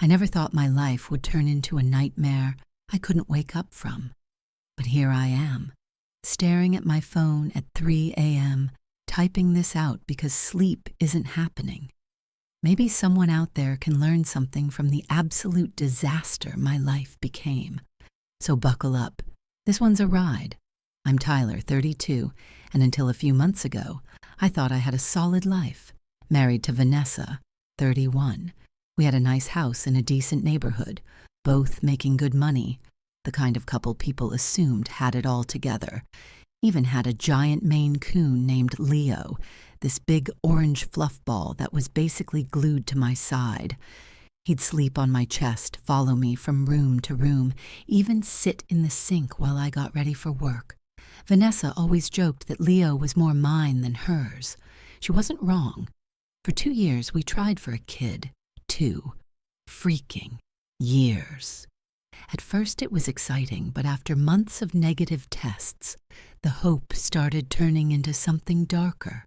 I never thought my life would turn into a nightmare I couldn't wake up from. But here I am, staring at my phone at 3 a.m., typing this out because sleep isn't happening. Maybe someone out there can learn something from the absolute disaster my life became. So buckle up. This one's a ride. I'm Tyler, 32, and until a few months ago, I thought I had a solid life. Married to Vanessa, 31. We had a nice house in a decent neighborhood, both making good money, the kind of couple people assumed had it all together. Even had a giant Maine Coon named Leo, this big orange fluff ball that was basically glued to my side. He'd sleep on my chest, follow me from room to room, even sit in the sink while I got ready for work. Vanessa always joked that Leo was more mine than hers. She wasn't wrong. For 2 years, we tried for a kid. 2 freaking years. At first it was exciting, but after months of negative tests, the hope started turning into something darker.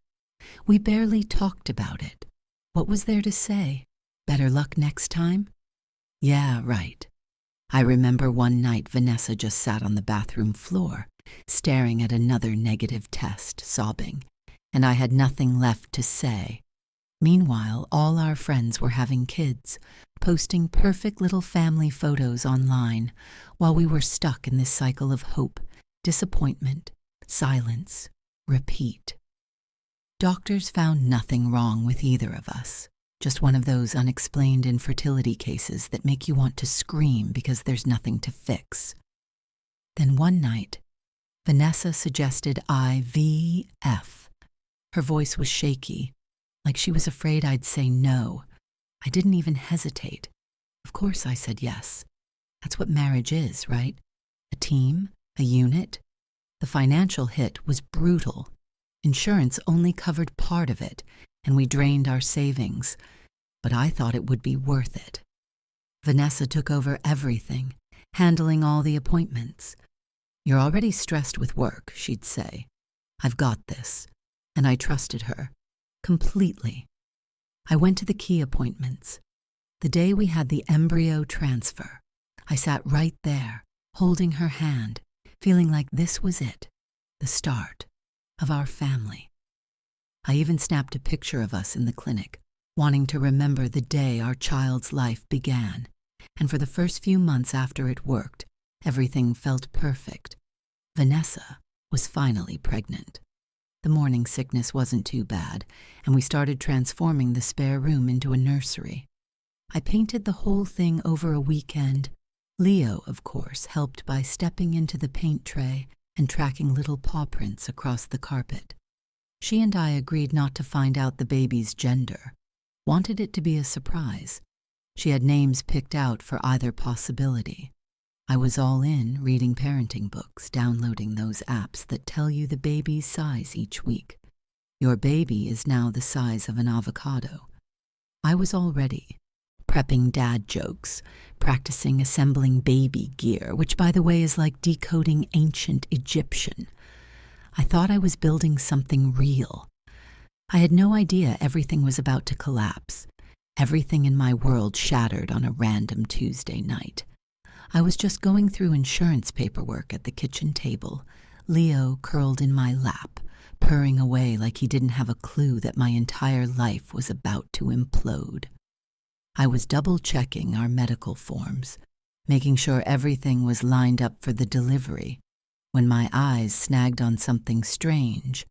We barely talked about it. What was there to say? Better luck next time? Yeah, right. I remember one night Vanessa just sat on the bathroom floor, staring at another negative test, sobbing, and I had nothing left to say. Meanwhile, all our friends were having kids, posting perfect little family photos online, while we were stuck in this cycle of hope, disappointment, silence, repeat. Doctors found nothing wrong with either of us, just one of those unexplained infertility cases that make you want to scream because there's nothing to fix. Then one night, Vanessa suggested IVF. Her voice was shaky, like she was afraid I'd say no. I didn't even hesitate. Of course I said yes. That's what marriage is, right? A team, a unit. The financial hit was brutal. Insurance only covered part of it, and we drained our savings. But I thought it would be worth it. Vanessa took over everything, handling all the appointments. "You're already stressed with work," she'd say. "I've got this." And I trusted her. Completely. I went to the key appointments. The day we had the embryo transfer, I sat right there, holding her hand, feeling like this was it, the start of our family. I even snapped a picture of us in the clinic, wanting to remember the day our child's life began. And for the first few months after it worked, everything felt perfect. Vanessa was finally pregnant. The morning sickness wasn't too bad, and we started transforming the spare room into a nursery. I painted the whole thing over a weekend. Leo, of course, helped by stepping into the paint tray and tracking little paw prints across the carpet. She and I agreed not to find out the baby's gender, wanted it to be a surprise. She had names picked out for either possibility. I was all in, reading parenting books, downloading those apps that tell you the baby's size each week. Your baby is now the size of an avocado. I was all ready, prepping dad jokes, practicing assembling baby gear, which, by the way, is like decoding ancient Egyptian. I thought I was building something real. I had no idea everything was about to collapse. Everything in my world shattered on a random Tuesday night. I was just going through insurance paperwork at the kitchen table, Leo curled in my lap, purring away like he didn't have a clue that my entire life was about to implode. I was double-checking our medical forms, making sure everything was lined up for the delivery, when my eyes snagged on something strange.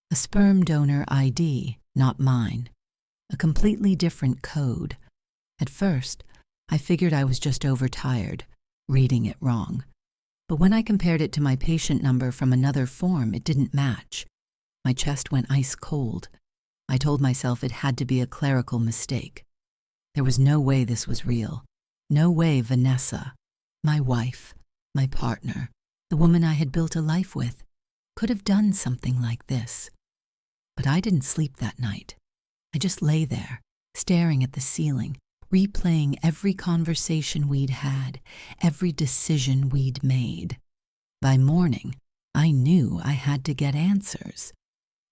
A sperm donor ID, not mine. A completely different code. At first, I figured I was just overtired, reading it wrong. But when I compared it to my patient number from another form, it didn't match. My chest went ice cold. I told myself it had to be a clerical mistake. There was no way this was real. No way Vanessa, my wife, my partner, the woman I had built a life with, could have done something like this. But I didn't sleep that night. I just lay there, staring at the ceiling, replaying every conversation we'd had, every decision we'd made. By morning, I knew I had to get answers.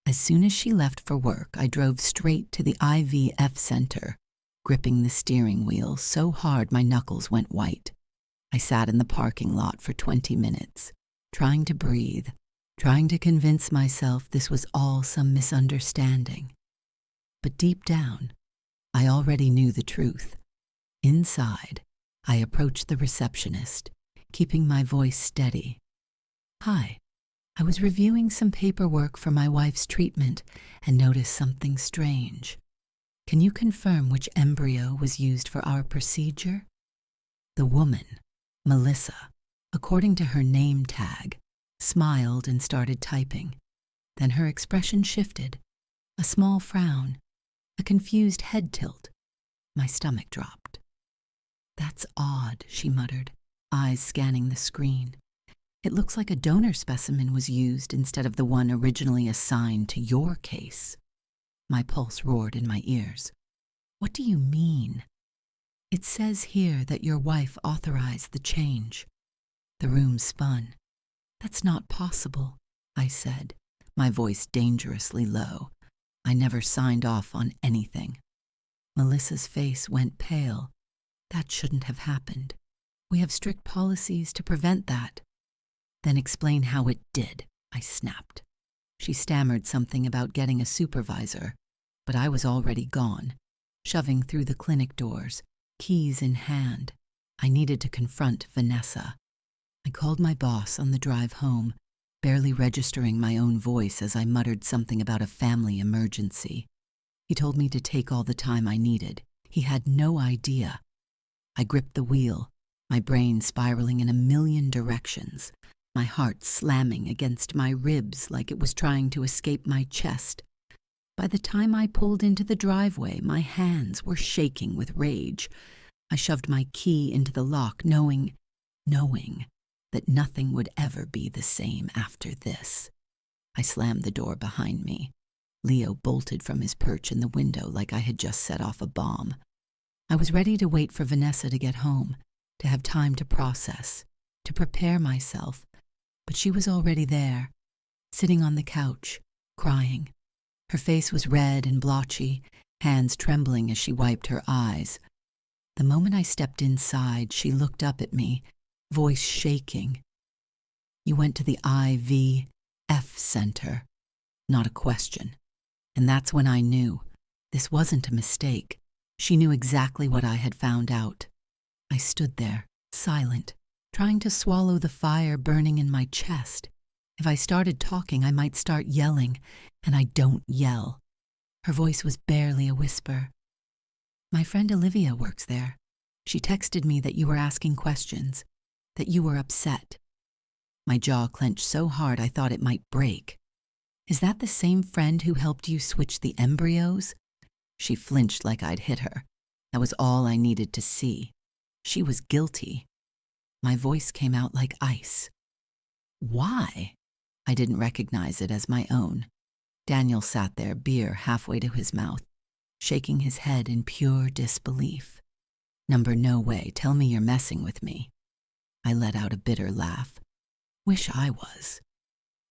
As soon as she left for work, I drove straight to the IVF center. gripping the steering wheel so hard my knuckles went white. I sat in the parking lot for 20 minutes, trying to breathe, trying to convince myself this was all some misunderstanding. But deep down, I already knew the truth. Inside, I approached the receptionist, keeping my voice steady. "Hi, I was reviewing some paperwork for my wife's treatment and noticed something strange. Can you confirm which embryo was used for our procedure?" The woman, Melissa, according to her name tag, smiled and started typing. Then her expression shifted, a small frown, a confused head tilt. My stomach dropped. "That's odd," she muttered, eyes scanning the screen. "It looks like a donor specimen was used instead of the one originally assigned to your case." My pulse roared in my ears. "What do you mean?" "It says here that your wife authorized the change." The room spun. "That's not possible," I said, my voice dangerously low. I never signed off on anything. Melissa's face went pale. "That shouldn't have happened. We have strict policies to prevent that." "Then explain how it did," I snapped. She stammered something about getting a supervisor, but I was already gone, shoving through the clinic doors, keys in hand. I needed to confront Vanessa. I called my boss on the drive home, barely registering my own voice as I muttered something about a family emergency. He told me to take all the time I needed. He had no idea. I gripped the wheel, my brain spiraling in a million directions, my heart slamming against my ribs like it was trying to escape my chest. By the time I pulled into the driveway, my hands were shaking with rage. I shoved my key into the lock, knowing that nothing would ever be the same after this. I slammed the door behind me. Leo bolted from his perch in the window like I had just set off a bomb. I was ready to wait for Vanessa to get home, to have time to process, to prepare myself, but she was already there, sitting on the couch, crying. Her face was red and blotchy, hands trembling as she wiped her eyes. The moment I stepped inside, she looked up at me, voice shaking. "You went to the IVF center." Not a question. And that's when I knew. This wasn't a mistake. She knew exactly what I had found out. I stood there, silent, trying to swallow the fire burning in my chest. If I started talking, I might start yelling, and I don't yell. Her voice was barely a whisper. "My friend Olivia works there. She texted me that you were asking questions, that you were upset." My jaw clenched so hard I thought it might break. "Is that the same friend who helped you switch the embryos?" She flinched like I'd hit her. That was all I needed to see. She was guilty. My voice came out like ice. "Why?" I didn't recognize it as my own. Daniel sat there, beer halfway to his mouth, shaking his head in pure disbelief. "Number no way, tell me you're messing with me." I let out a bitter laugh. Wish I was.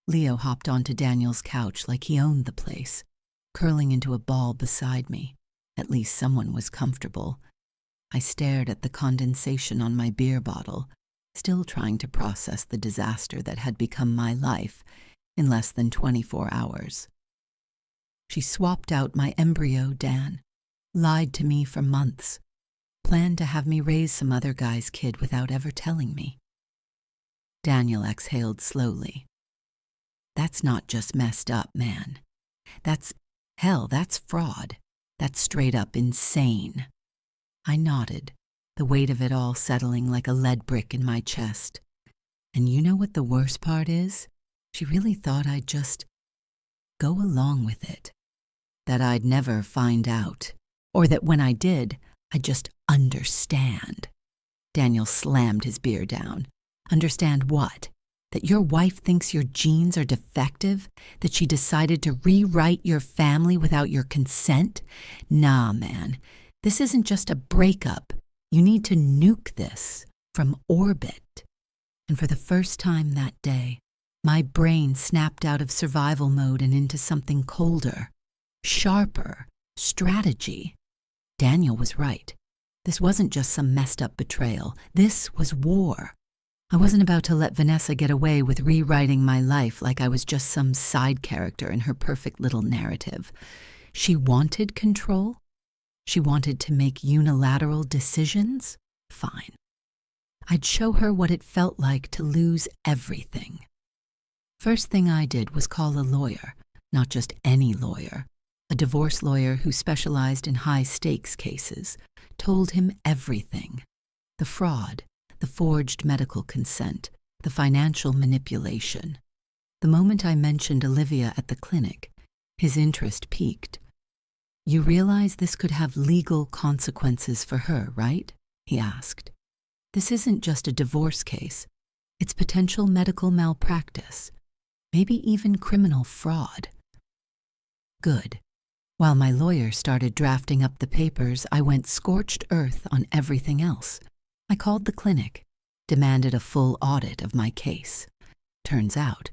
Leo hopped onto Daniel's couch like he owned the place, curling into a ball beside me. At least someone was comfortable. I stared at the condensation on my beer bottle, still trying to process the disaster that had become my life in less than 24 hours. "She swapped out my embryo, Dan. Lied to me for months. Planned to have me raise some other guy's kid without ever telling me." Daniel exhaled slowly. "That's not just messed up, man. That's fraud. That's straight up insane." I nodded, the weight of it all settling like a lead brick in my chest. And you know what the worst part is? She really thought I'd just go along with it. That I'd never find out. Or that when I did, I'd just understand. Daniel slammed his beer down. "Understand what? That your wife thinks your genes are defective? That she decided to rewrite your family without your consent? Nah, man. This isn't just a breakup. You need to nuke this from orbit." And for the first time that day, my brain snapped out of survival mode and into something colder, sharper, strategy. Daniel was right. This wasn't just some messed up betrayal. This was war. I wasn't about to let Vanessa get away with rewriting my life like I was just some side character in her perfect little narrative. She wanted control. She wanted to make unilateral decisions. Fine. I'd show her what it felt like to lose everything. First thing I did was call a lawyer, not just any lawyer, a divorce lawyer who specialized in high-stakes cases. Told him everything. The fraud, the forged medical consent, the financial manipulation. The moment I mentioned Olivia at the clinic, his interest piqued. "You realize this could have legal consequences for her, right?" he asked. "This isn't just a divorce case. It's potential medical malpractice, maybe even criminal fraud." Good. While my lawyer started drafting up the papers, I went scorched earth on everything else. I called the clinic, demanded a full audit of my case. Turns out,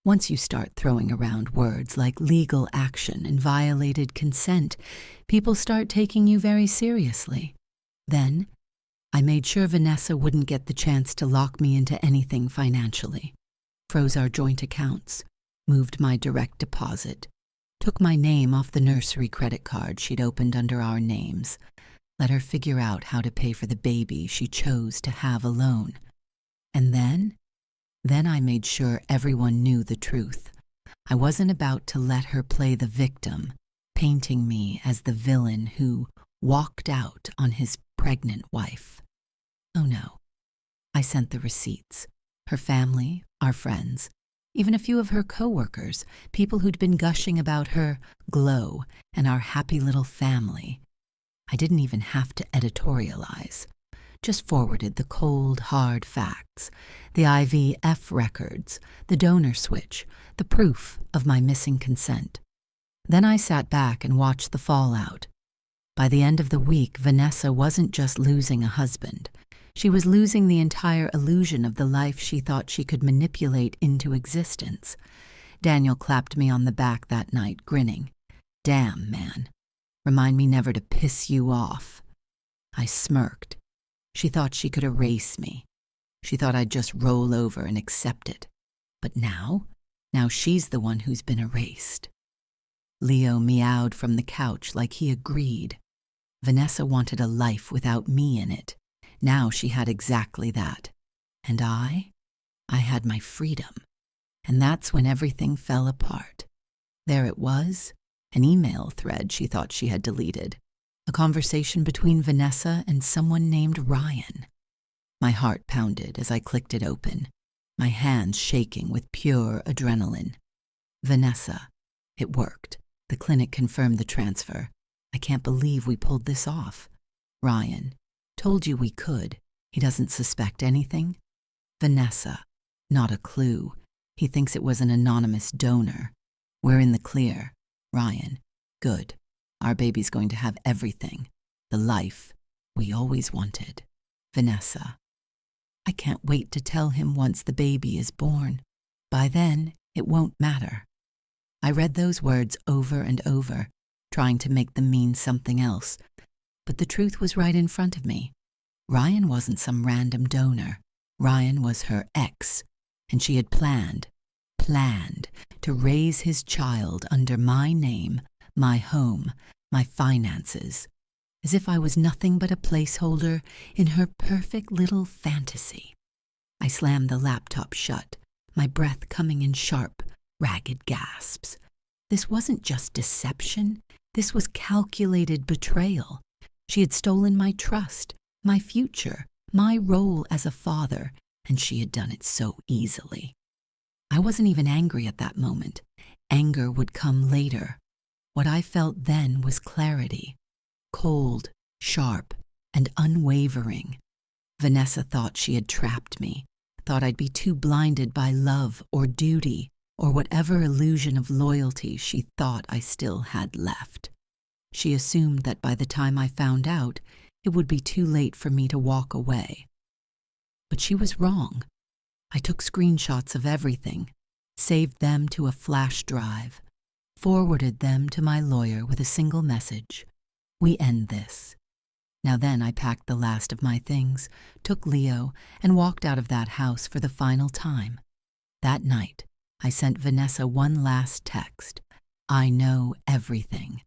once you start throwing around words like legal action and violated consent, people start taking you very seriously. Then, I made sure Vanessa wouldn't get the chance to lock me into anything financially. Froze our joint accounts, moved my direct deposit, took my name off the nursery credit card she'd opened under our names, let her figure out how to pay for the baby she chose to have alone. And then I made sure everyone knew the truth. I wasn't about to let her play the victim, painting me as the villain who walked out on his pregnant wife. Oh no. I sent the receipts. Her family, our friends, even a few of her co-workers, people who'd been gushing about her glow and our happy little family. I didn't even have to editorialize. Just forwarded the cold, hard facts, the IVF records, the donor switch, the proof of my missing consent. Then I sat back and watched the fallout. By the end of the week, Vanessa wasn't just losing a husband. She was losing the entire illusion of the life she thought she could manipulate into existence. Daniel clapped me on the back that night, grinning. "Damn, man. Remind me never to piss you off." I smirked. She thought she could erase me. She thought I'd just roll over and accept it. But now she's the one who's been erased. Leo meowed from the couch like he agreed. Vanessa wanted a life without me in it. Now she had exactly that. And I had my freedom. And that's when everything fell apart. There it was, an email thread she thought she had deleted. A conversation between Vanessa and someone named Ryan. My heart pounded as I clicked it open, my hands shaking with pure adrenaline. Vanessa. It worked. The clinic confirmed the transfer. I can't believe we pulled this off. Ryan. Told you we could. He doesn't suspect anything. Vanessa. Not a clue. He thinks it was an anonymous donor. We're in the clear. Ryan. Good. Our baby's going to have everything. The life we always wanted. Vanessa. I can't wait to tell him once the baby is born. By then, it won't matter. I read those words over and over, trying to make them mean something else. But the truth was right in front of me. Ryan wasn't some random donor. Ryan was her ex, and she had planned to raise his child under my name, my home, my finances, as if I was nothing but a placeholder in her perfect little fantasy. I slammed the laptop shut, my breath coming in sharp, ragged gasps. This wasn't just deception. This was calculated betrayal. She had stolen my trust, my future, my role as a father, and she had done it so easily. I wasn't even angry at that moment. Anger would come later. What I felt then was clarity, cold, sharp, and unwavering. Vanessa thought she had trapped me, thought I'd be too blinded by love or duty or whatever illusion of loyalty she thought I still had left. She assumed that by the time I found out, it would be too late for me to walk away. But she was wrong. I took screenshots of everything, saved them to a flash drive, forwarded them to my lawyer with a single message. We end this. Now then, I packed the last of my things, took Leo, and walked out of that house for the final time. That night, I sent Vanessa one last text. I know everything.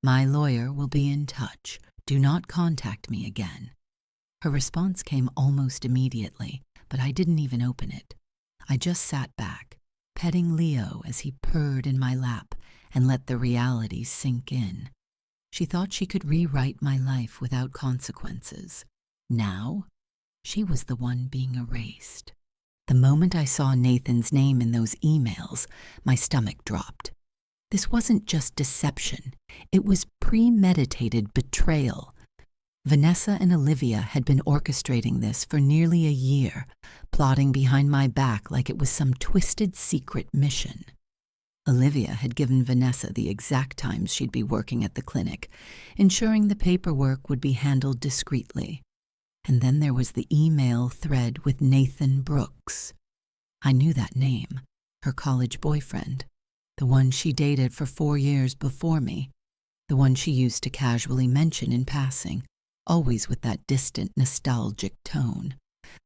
My lawyer will be in touch. Do not contact me again. Her response came almost immediately, but I didn't even open it. I just sat back, petting Leo as he purred in my lap, and let the reality sink in. She thought she could rewrite my life without consequences. Now, she was the one being erased. The moment I saw Nathan's name in those emails, my stomach dropped. This wasn't just deception. It was premeditated betrayal. Vanessa and Olivia had been orchestrating this for nearly a year, plotting behind my back like it was some twisted secret mission. Olivia had given Vanessa the exact times she'd be working at the clinic, ensuring the paperwork would be handled discreetly. And then there was the email thread with Nathan Brooks. I knew that name, her college boyfriend, the one she dated for 4 years before me, the one she used to casually mention in passing, always with that distant, nostalgic tone,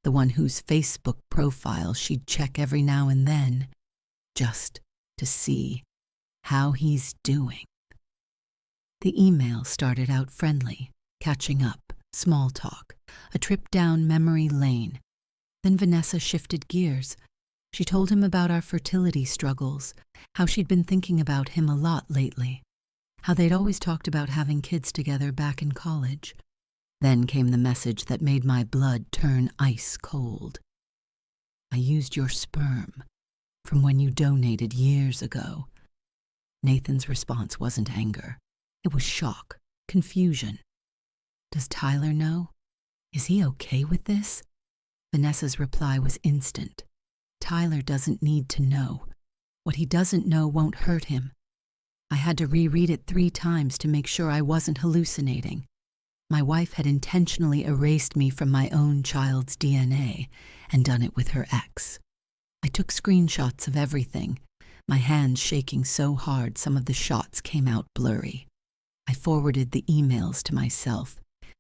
the one whose Facebook profile she'd check every now and then, just to see how he's doing. The email started out friendly, catching up, small talk, a trip down memory lane. Then Vanessa shifted gears. She told him about our fertility struggles, how she'd been thinking about him a lot lately, how they'd always talked about having kids together back in college. Then came the message that made my blood turn ice cold. I used your sperm from when you donated years ago. Nathan's response wasn't anger. It was shock, confusion. Does Tyler know? Is he okay with this? Vanessa's reply was instant. Tyler doesn't need to know. What he doesn't know won't hurt him. I had to reread it 3 times to make sure I wasn't hallucinating. My wife had intentionally erased me from my own child's DNA and done it with her ex. I took screenshots of everything, my hands shaking so hard some of the shots came out blurry. I forwarded the emails to myself,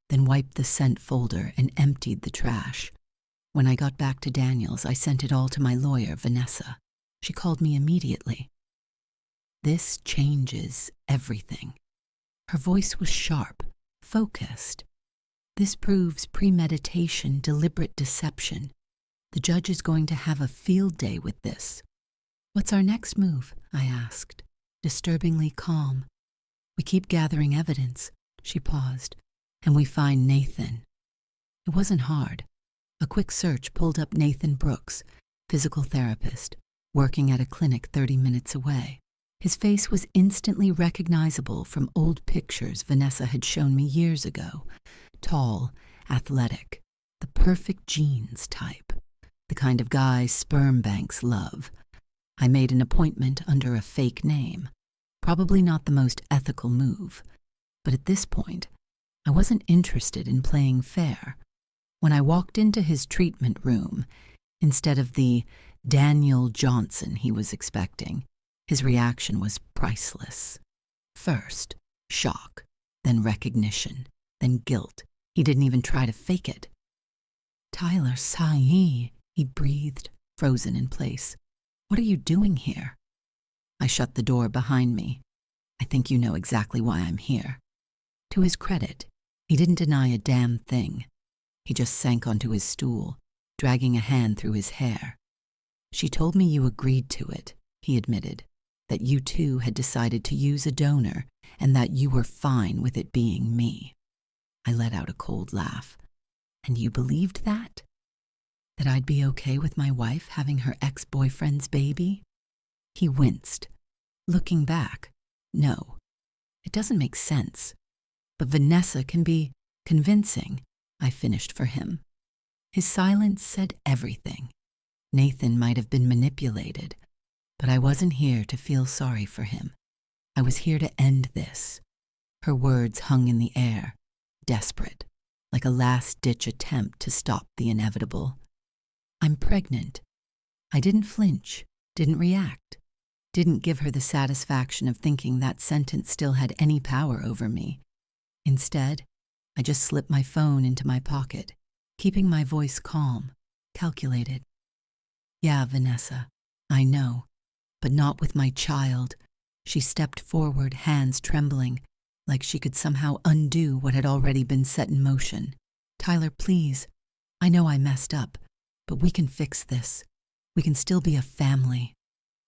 then wiped the sent folder and emptied the trash. When I got back to Daniel's, I sent it all to my lawyer, Vanessa. She called me immediately. This changes everything. Her voice was sharp, focused. This proves premeditation, deliberate deception. The judge is going to have a field day with this. What's our next move? I asked, disturbingly calm. We keep gathering evidence, she paused, and we find Nathan. It wasn't hard. A quick search pulled up Nathan Brooks, physical therapist, working at a clinic 30 minutes away. His face was instantly recognizable from old pictures Vanessa had shown me years ago. Tall, athletic, the perfect genes type, the kind of guy sperm banks love. I made an appointment under a fake name, probably not the most ethical move, but at this point, I wasn't interested in playing fair. When I walked into his treatment room, instead of the Daniel Johnson he was expecting, his reaction was priceless. First, shock, then recognition, then guilt. He didn't even try to fake it. Tyler Sae, he breathed, frozen in place. What are you doing here? I shut the door behind me. I think you know exactly why I'm here. To his credit, he didn't deny a damn thing. He just sank onto his stool, dragging a hand through his hair. She told me you agreed to it, he admitted, that you two had decided to use a donor and that you were fine with it being me. I let out a cold laugh. And you believed that? That I'd be okay with my wife having her ex-boyfriend's baby? He winced. Looking back, no, it doesn't make sense. But Vanessa can be convincing, I finished for him. His silence said everything. Nathan might have been manipulated, but I wasn't here to feel sorry for him. I was here to end this. Her words hung in the air, desperate, like a last-ditch attempt to stop the inevitable. I'm pregnant. I didn't flinch, didn't react, didn't give her the satisfaction of thinking that sentence still had any power over me. Instead, I just slipped my phone into my pocket, keeping my voice calm, calculated. Yeah, Vanessa, I know, but not with my child. She stepped forward, hands trembling, like she could somehow undo what had already been set in motion. Tyler, please. I know I messed up, but we can fix this. We can still be a family.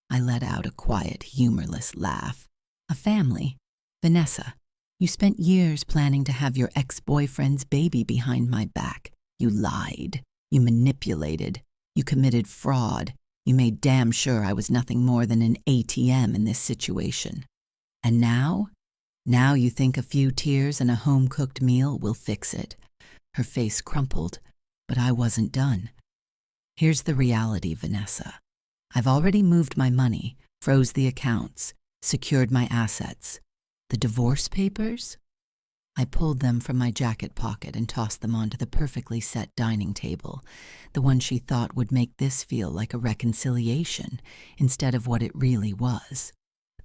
I let out a quiet, humorless laugh. A family? Vanessa, you spent years planning to have your ex-boyfriend's baby behind my back. You lied. You manipulated. You committed fraud. You made damn sure I was nothing more than an ATM in this situation. And now? Now you think a few tears and a home-cooked meal will fix it. Her face crumpled, but I wasn't done. Here's the reality, Vanessa. I've already moved my money, froze the accounts, secured my assets. The divorce papers? I pulled them from my jacket pocket and tossed them onto the perfectly set dining table, the one she thought would make this feel like a reconciliation instead of what it really was,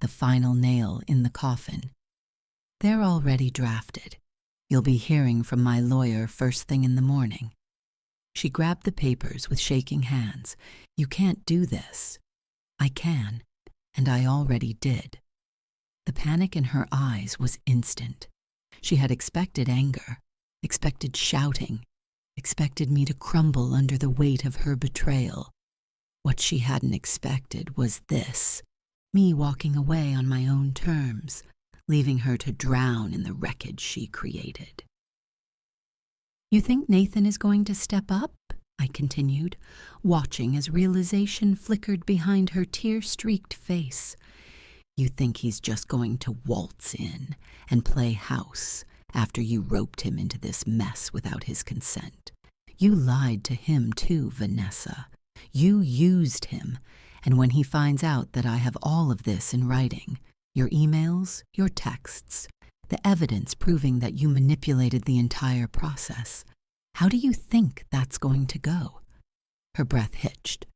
the final nail in the coffin. They're already drafted. You'll be hearing from my lawyer first thing in the morning. She grabbed the papers with shaking hands. You can't do this. I can, and I already did. The panic in her eyes was instant. She had expected anger, expected shouting, expected me to crumble under the weight of her betrayal. What she hadn't expected was this, me walking away on my own terms, leaving her to drown in the wreckage she created. You think Nathan is going to step up? I continued, watching as realization flickered behind her tear-streaked face. You think he's just going to waltz in and play house after you roped him into this mess without his consent. You lied to him too, Vanessa. You used him, and when he finds out that I have all of this in writing, your emails, your texts, the evidence proving that you manipulated the entire process, how do you think that's going to go? Her breath hitched.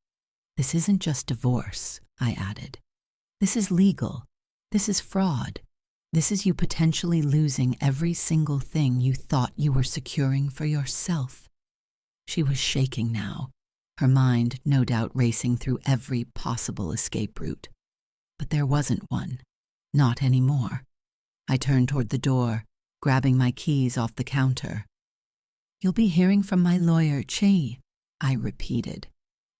This isn't just divorce, I added. This is legal. This is fraud. This is you potentially losing every single thing you thought you were securing for yourself. She was shaking now, her mind no doubt racing through every possible escape route. But there wasn't one. Not anymore. I turned toward the door, grabbing my keys off the counter. You'll be hearing from my lawyer, Chi, I repeated,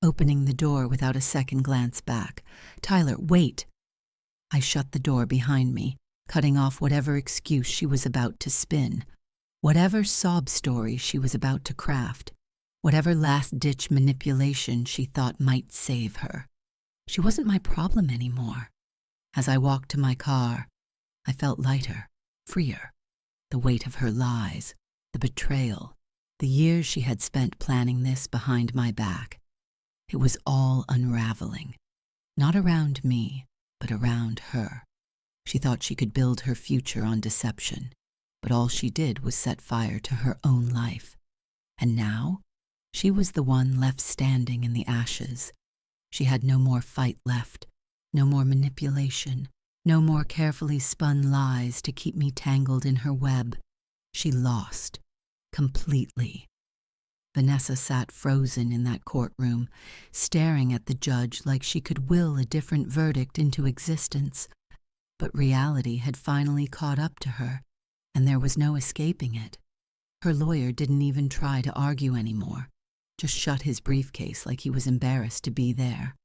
opening the door without a second glance back. Tyler, wait. I shut the door behind me, cutting off whatever excuse she was about to spin, whatever sob story she was about to craft, whatever last-ditch manipulation she thought might save her. She wasn't my problem anymore. As I walked to my car, I felt lighter, freer. The weight of her lies, the betrayal, the years she had spent planning this behind my back. It was all unraveling, not around me, but around her. She thought she could build her future on deception, but all she did was set fire to her own life. And now, she was the one left standing in the ashes. She had no more fight left, no more manipulation, no more carefully spun lies to keep me tangled in her web. She lost, completely. Vanessa sat frozen in that courtroom, staring at the judge like she could will a different verdict into existence. But reality had finally caught up to her, and there was no escaping it. Her lawyer didn't even try to argue anymore, just shut his briefcase like he was embarrassed to be there.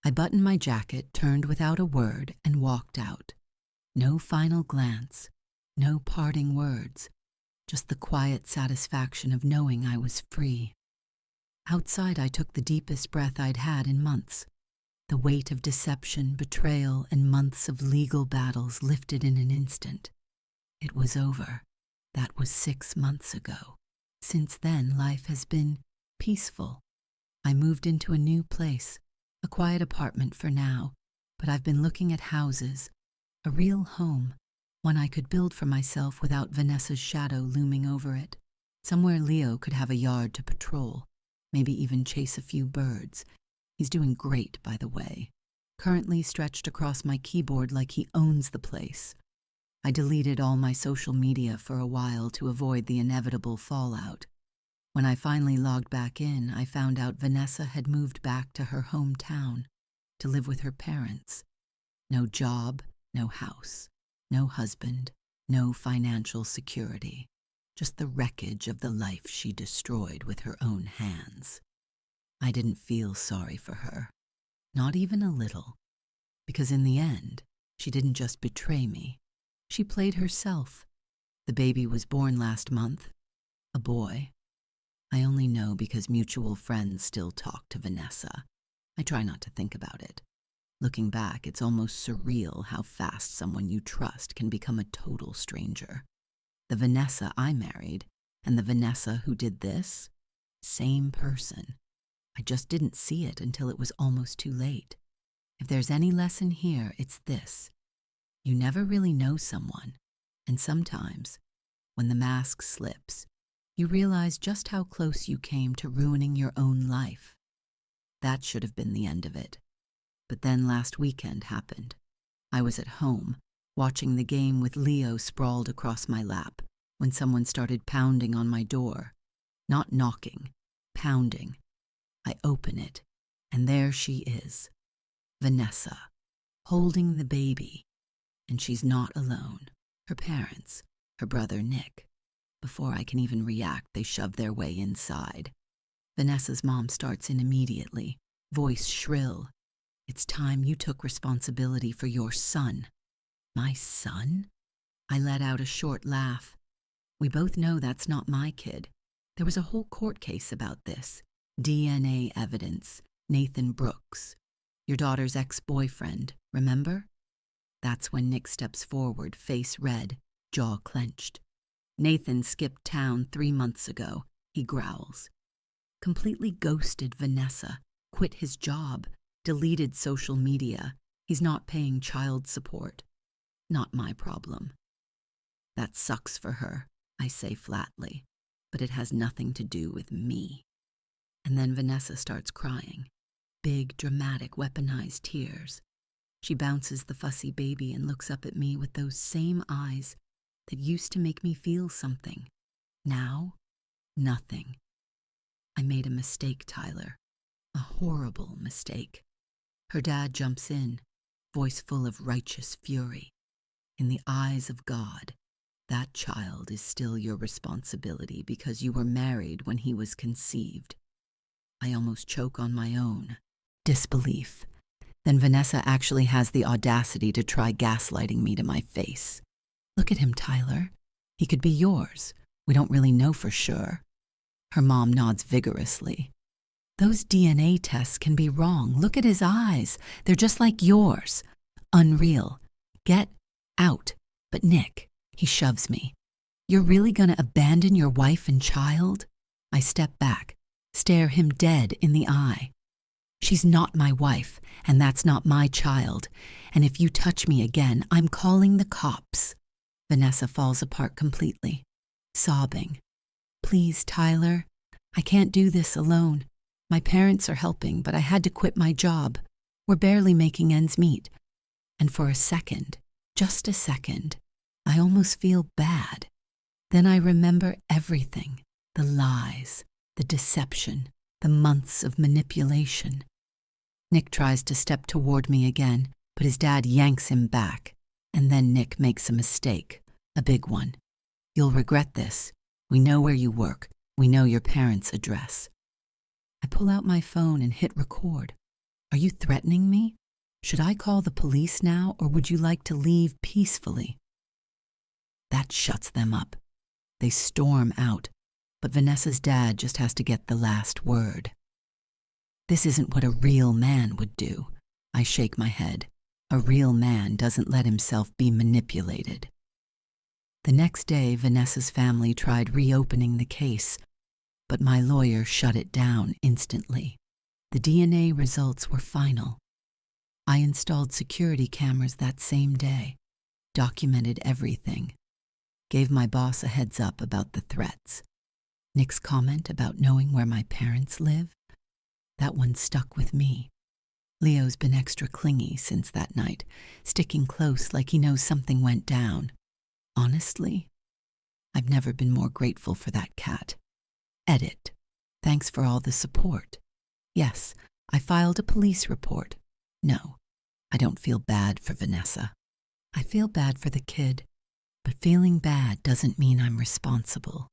I buttoned my jacket, turned without a word, and walked out. No final glance, no parting words, just the quiet satisfaction of knowing I was free. Outside, I took the deepest breath I'd had in months. The weight of deception, betrayal, and months of legal battles lifted in an instant. It was over. That was 6 months ago. Since then, life has been peaceful. I moved into a new place, a quiet apartment for now, but I've been looking at houses, a real home, one I could build for myself without Vanessa's shadow looming over it. Somewhere Leo could have a yard to patrol, maybe even chase a few birds. He's doing great, by the way, currently stretched across my keyboard like he owns the place. I deleted all my social media for a while to avoid the inevitable fallout. When I finally logged back in, I found out Vanessa had moved back to her hometown to live with her parents. No job, no house, no husband, no financial security. Just the wreckage of the life she destroyed with her own hands. I didn't feel sorry for her, not even a little, because in the end, she didn't just betray me. She played herself. The baby was born last month, a boy. I only know because mutual friends still talk to Vanessa. I try not to think about it. Looking back, it's almost surreal how fast someone you trust can become a total stranger. The Vanessa I married and the Vanessa who did this, same person. I just didn't see it until it was almost too late. If there's any lesson here, it's this. You never really know someone, and sometimes, when the mask slips, you realize just how close you came to ruining your own life. That should have been the end of it. But then last weekend happened. I was at home, watching the game with Leo sprawled across my lap, when someone started pounding on my door. Not knocking, pounding. I open it, and there she is, Vanessa, holding the baby. And she's not alone. Her parents, her brother Nick. Before I can even react, they shove their way inside. Vanessa's mom starts in immediately, voice shrill. It's time you took responsibility for your son. My son? I let out a short laugh. We both know that's not my kid. There was a whole court case about this. DNA evidence. Nathan Brooks. Your daughter's ex-boyfriend, remember? That's when Nick steps forward, face red, jaw clenched. Nathan skipped town 3 months ago, he growls. Completely ghosted Vanessa, quit his job, deleted social media. He's not paying child support. Not my problem. That sucks for her, I say flatly, but it has nothing to do with me. And then Vanessa starts crying. Big, dramatic, weaponized tears. She bounces the fussy baby and looks up at me with those same eyes that used to make me feel something. Now, nothing. I made a mistake, Tyler. A horrible mistake. Her dad jumps in, voice full of righteous fury. In the eyes of God, that child is still your responsibility because you were married when he was conceived. I almost choke on my own. Disbelief. Then Vanessa actually has the audacity to try gaslighting me to my face. Look at him, Tyler. He could be yours. We don't really know for sure. Her mom nods vigorously. Those DNA tests can be wrong. Look at his eyes. They're just like yours. Unreal. Get out. But Nick, he shoves me. You're really gonna abandon your wife and child? I step back, stare him dead in the eye. She's not my wife, and that's not my child. And if you touch me again, I'm calling the cops. Vanessa falls apart completely, sobbing. Please, Tyler, I can't do this alone. My parents are helping, but I had to quit my job. We're barely making ends meet. And for a second, just a second, I almost feel bad. Then I remember everything, the lies, the deception, the months of manipulation. Nick tries to step toward me again, but his dad yanks him back. And then Nick makes a mistake, a big one. You'll regret this. We know where you work. We know your parents' address. I pull out my phone and hit record. Are you threatening me? Should I call the police now, or would you like to leave peacefully? That shuts them up. They storm out, but Vanessa's dad just has to get the last word. This isn't what a real man would do. I shake my head. A real man doesn't let himself be manipulated. The next day, Vanessa's family tried reopening the case, but my lawyer shut it down instantly. The DNA results were final. I installed security cameras that same day, documented everything, gave my boss a heads up about the threats. Nick's comment about knowing where my parents live, that one stuck with me. Leo's been extra clingy since that night, sticking close like he knows something went down. Honestly, I've never been more grateful for that cat. Edit. Thanks for all the support. Yes, I filed a police report. No, I don't feel bad for Vanessa. I feel bad for the kid, but feeling bad doesn't mean I'm responsible.